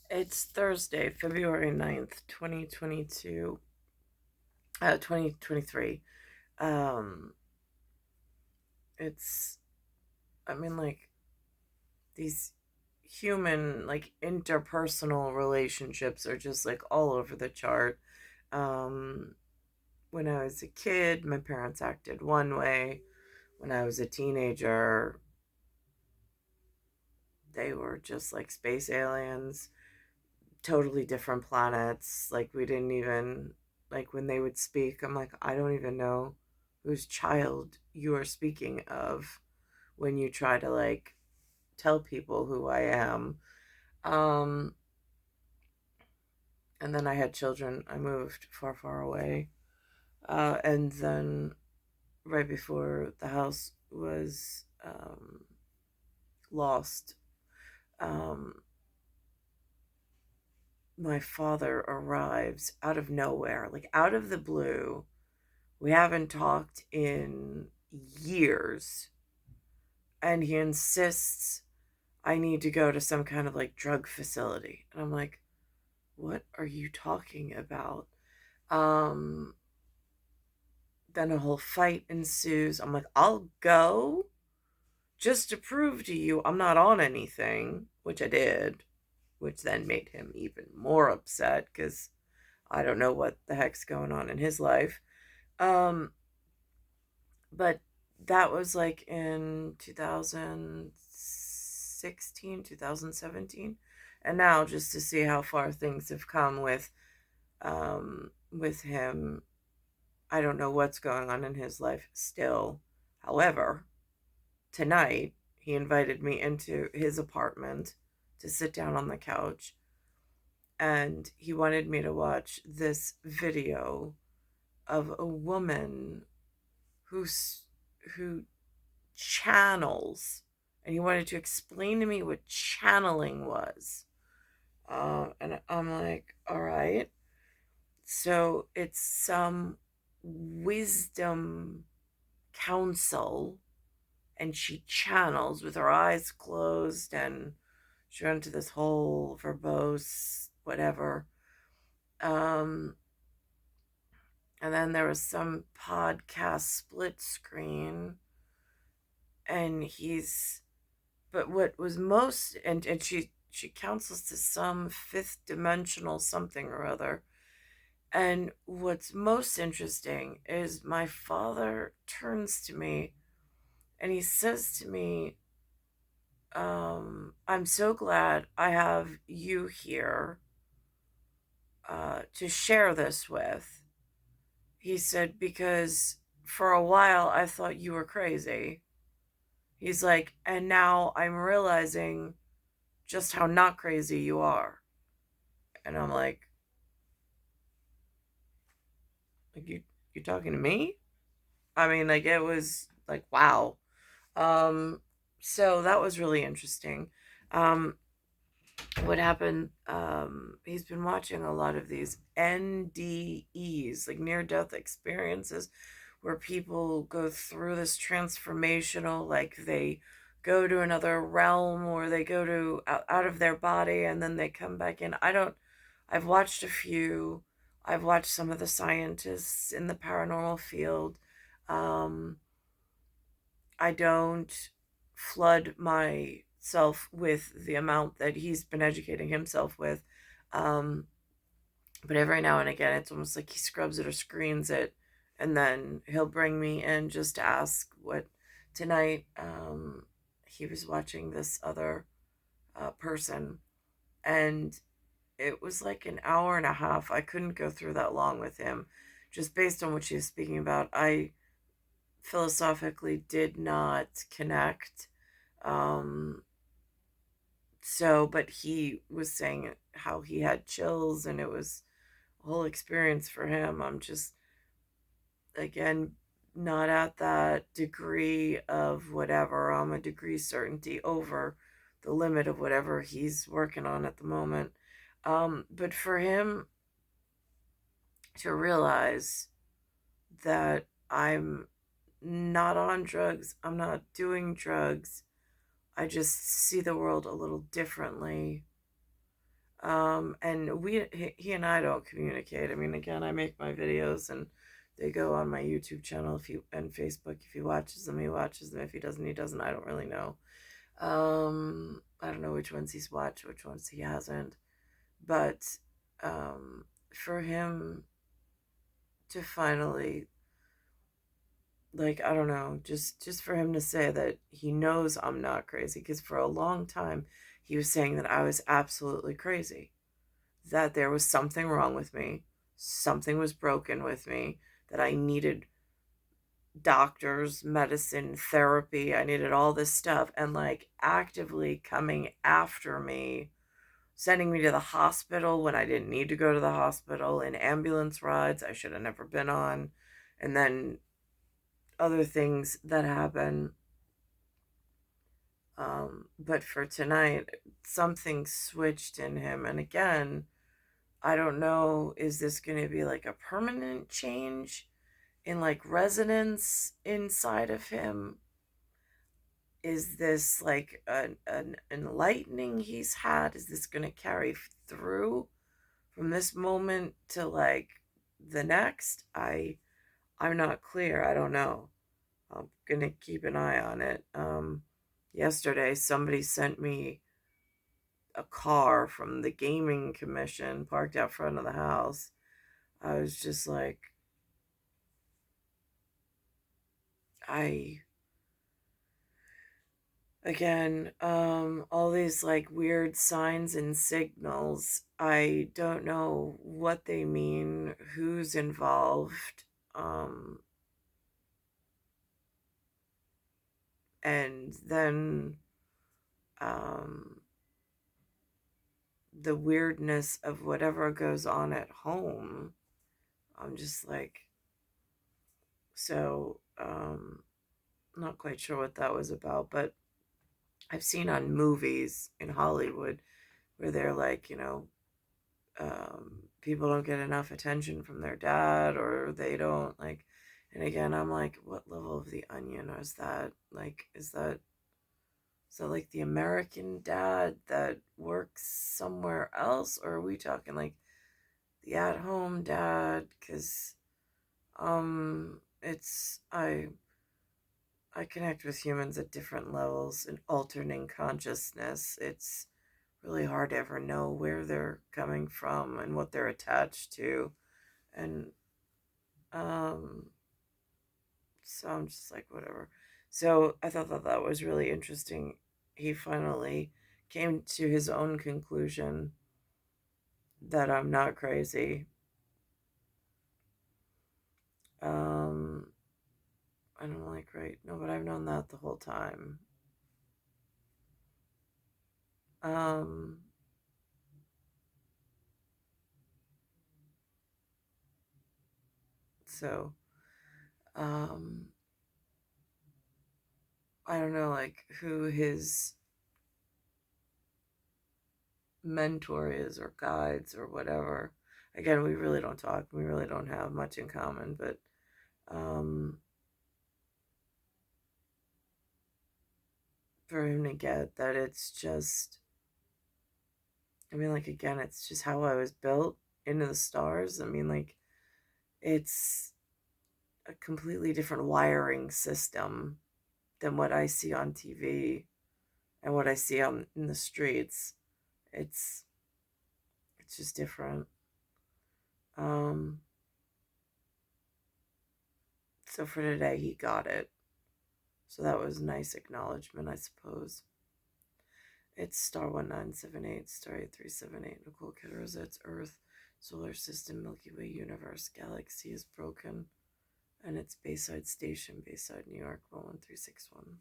It's Thursday, February 9th, 2022, 2023. Um, it's, I mean, like, these human, like, interpersonal relationships are just, like, all over the chart. Um, when I was a kid, my parents acted one way. When I was a teenager, they were just like space aliens, totally different planets. Like, we didn't even, like, when they would speak, I'm like, I don't even know whose child you are speaking of when you try to, like, tell people who I am. Um, and then I had children. I moved far, far away. And then right before the house was lost, um, my father arrives out of nowhere, like out of the blue. We haven't talked in years. And he insists I need to go to some kind of like drug facility. And I'm like, what are you talking about? Um, then a whole fight ensues. I'm like, I'll go just to prove to you I'm not on anything, which I did, which then made him even more upset because I don't know what the heck's going on in his life. Um, but that was like in 2016, 2017. And now just to see how far things have come with him, I don't know what's going on in his life still. However, tonight he invited me into his apartment to sit down on the couch, and he wanted me to watch this video of a woman who's who channels, and he wanted to explain to me what channeling was. And I'm like, all right. So it's some wisdom council, and she channels with her eyes closed, and she went into this whole verbose whatever. Um, and then there was some podcast split screen, and he's but what was most and she counsels to some fifth dimensional something or other. And what's most interesting is my father turns to me and he says to me, I'm so glad I have you here to share this with. He said, because for a while I thought you were crazy. He's like, and now I'm realizing just how not crazy you are. And I'm like you talking to me? I mean, like, it was like, wow. Um, so that was really interesting. Um, what happened? He's been watching a lot of these NDEs, like near death experiences, where people go through this transformational, like they go to another realm or they go to out of their body and then they come back in. I've watched a few. I've watched some of the scientists in the paranormal field. Um, I don't flood myself with the amount that he's been educating himself with. Um, but every now and again, it's almost like he scrubs it or screens it, and then he'll bring me in just to ask what tonight. He was watching this other person, and it was like an hour and a half. I couldn't go through that long with him, just based on what she was speaking about. I philosophically did not connect. Um, but he was saying how he had chills and it was a whole experience for him. I'm just, again, not at that degree of whatever. I'm a degree certainty over the limit of whatever he's working on at the moment. But for him to realize that I'm not on drugs, I'm not doing drugs, I just see the world a little differently. And he and I don't communicate. I mean, again, I make my videos and they go on my YouTube channel if you and Facebook. If he watches them, he watches them. If he doesn't, he doesn't. I don't really know. I don't know which ones he's watched, which ones he hasn't. But for him to finally, like, I don't know, just for him to say that he knows I'm not crazy, because for a long time he was saying that I was absolutely crazy, that there was something wrong with me, something was broken with me, that I needed doctors, medicine, therapy, I needed all this stuff, and like actively coming after me, sending me to the hospital when I didn't need to go to the hospital, in ambulance rides I should have never been on, and then other things that happen. But for tonight, something switched in him. And again, I don't know, is this going to be like a permanent change in like resonance inside of him? Is this like an enlightening he's had? Is this going to carry through from this moment to like the next? I'm not clear. I don't know. I'm gonna keep an eye on it. Yesterday, somebody sent me a car from the gaming commission parked out front of the house. I was just like, I again, all these like weird signs and signals. I don't know what they mean, who's involved, um, and then um, the weirdness of whatever goes on at home. I'm just like, so, not quite sure what that was about, but I've seen on movies in Hollywood where they're like, people don't get enough attention from their dad, or they don't like, and again, I'm like, what level of the onion is that? Like, is that like the American dad that works somewhere else, or are we talking like the at-home dad? Because it's I connect with humans at different levels in alternating consciousness. It's really hard to ever know where they're coming from and what they're attached to. And um so I'm just like, whatever. So I thought that that was really interesting. He finally came to his own conclusion that I'm not crazy. Um and I'm like, right, no, but I've known that the whole time. Um so um I don't know, like, who his mentor is or guides or whatever. Again, we really don't talk. We really don't have much in common, but um, for him to get that, it's just, I mean, like, again, it's just how I was built into the stars. I mean, like, it's a completely different wiring system than what I see on TV and what I see on in the streets. It's it's just different. Um, so for today, he got it. So that was nice acknowledgement, I suppose. It's star 1978, star 8378, Nicole, Cattaruzza, it's Earth, solar system, Milky Way, universe, galaxy is broken, and it's Bayside Station, Bayside, New York, 11361.